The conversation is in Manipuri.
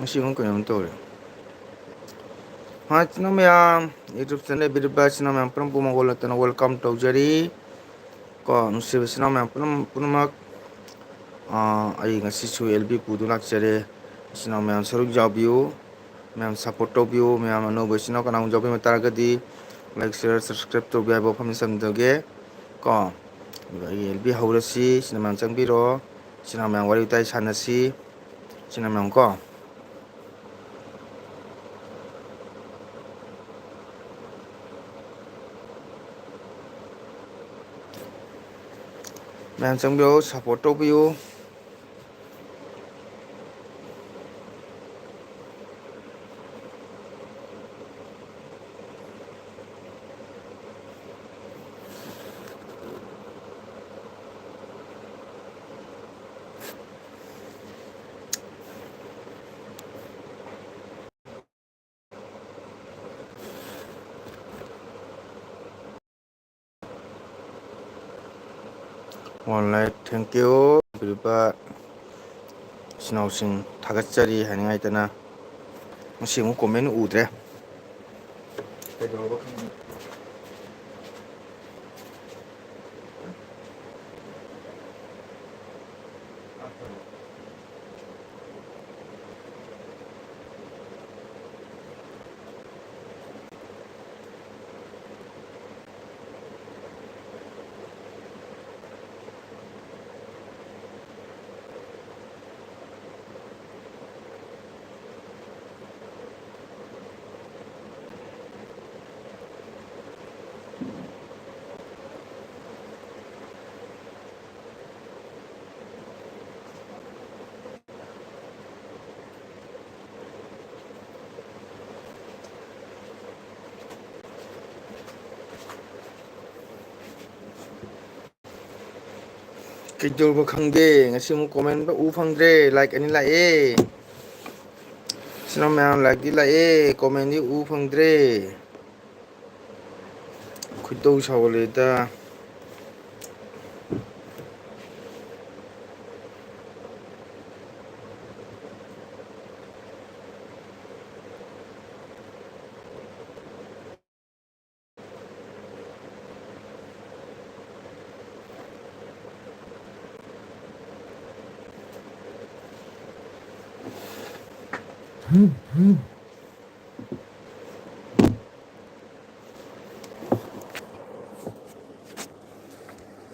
ꯉꯁꯤ ꯑꯃꯨꯛ ꯀꯩꯅꯣꯝ ꯇꯧꯔꯦ ꯍꯥꯏ ꯏꯆꯤꯟ ꯏꯅꯥꯎ ꯃꯌꯥꯝ ꯌꯨꯇ꯭ꯌꯨꯕ ꯆꯦꯅꯦꯜ ꯂꯩꯕꯤꯔꯤꯕ ꯏꯆꯤꯟ ꯏꯅꯥꯎ ꯃꯌꯥꯝ ꯄꯨꯝꯅꯃꯛꯄꯨ ꯃꯪꯒꯣꯜ ꯋꯦꯜꯀꯝ ꯇꯧꯖꯔꯤ ꯀꯣ ꯅꯨꯡꯁꯤꯕ ꯏꯆꯤꯟ ꯏꯅꯥꯎ ꯃꯌꯥꯝ ꯄꯨꯝꯅꯃꯛ ꯑꯩ ꯉꯁꯤꯁꯨ LB ꯄꯨꯗꯨꯅ ꯂꯥꯛꯆꯔꯦ ꯏꯆꯤꯟ ꯏꯅꯥꯎ ꯃꯌꯥꯝ ꯁꯔꯨꯛ ꯌꯥꯕꯤꯌꯨ ꯃꯌꯥꯝ ꯁꯞꯄꯣꯔꯠ ꯇꯧꯕꯤꯌꯨ ꯃꯌꯥꯝ ꯑꯅꯧꯕ ꯏꯆꯤꯟ ꯏꯅꯥꯎ ꯀꯅꯥꯒꯨꯝꯕ ꯌꯥꯎꯕꯤꯕ ꯇꯥꯔꯒꯗꯤ ꯂꯥꯏꯛ ꯁꯤꯌꯔ ꯁꯕꯁꯀ꯭ꯔꯥꯏꯕ ꯇꯧꯕ ꯌꯥꯕ ꯋꯥꯐꯝ ꯁꯝꯖꯒꯦ ꯀꯣ ꯑꯗꯨꯒ ꯑꯩ LB ꯍꯧꯔꯁꯤ ꯏꯆꯤꯟ ꯏꯅꯥꯎ ꯃꯌꯥꯝ ꯆꯪꯕꯤꯔꯣ ꯏꯆꯤꯟ ꯏꯅꯥꯎ ꯃꯌꯥꯝ ꯋꯥꯔꯤ ꯋꯥꯇꯥꯏ ꯁꯥꯟꯅꯁꯤ ꯏꯆꯤꯟ ꯏꯅꯥꯎ ꯃꯌꯥꯝ ꯀꯣ ꯃꯌꯥꯝ ꯆꯪꯕꯤꯌꯨ ꯁꯞꯄꯣꯔꯠ ꯇꯧꯕꯤꯌꯨ ꯑꯣꯟꯂꯥꯏꯟ ꯊꯦꯡꯀ꯭ꯌꯨ ꯕꯤꯔꯤꯕ ꯏꯆꯤꯟ ꯏꯅꯥꯎꯁꯤꯡ ꯊꯥꯒꯠꯆꯔꯤ ꯍꯥꯏꯅꯤꯡꯉꯥꯏꯇꯅ ꯉꯁꯤ ꯑꯃꯨꯛ ꯀꯣꯃꯦꯟ ꯎꯗ꯭ꯔꯦ ꯀꯩꯗꯧꯔꯕ ꯈꯪꯗꯦ ꯀꯩꯗꯧꯔꯕ ꯈꯪꯗꯦ ꯉꯁꯤ ꯑꯃꯨꯛ ꯀꯣꯃꯦꯟ ꯑꯝꯇ ꯎ ꯐꯪꯗ꯭ꯔꯦ ꯂꯥꯏꯛ ꯑꯅꯤ ꯂꯥꯛꯑꯦ ꯏꯆꯤꯟ ꯏꯅꯥꯎ ꯃꯌꯥꯝ ꯂꯥꯏꯛꯇꯤ ꯂꯥꯛꯑꯦ ꯀꯣꯃꯦꯟꯗꯤ ꯎ ꯐꯪꯗ꯭ꯔꯦ ꯈꯣꯏꯗꯧ ꯁꯥꯎꯒꯠꯂꯛꯏꯗ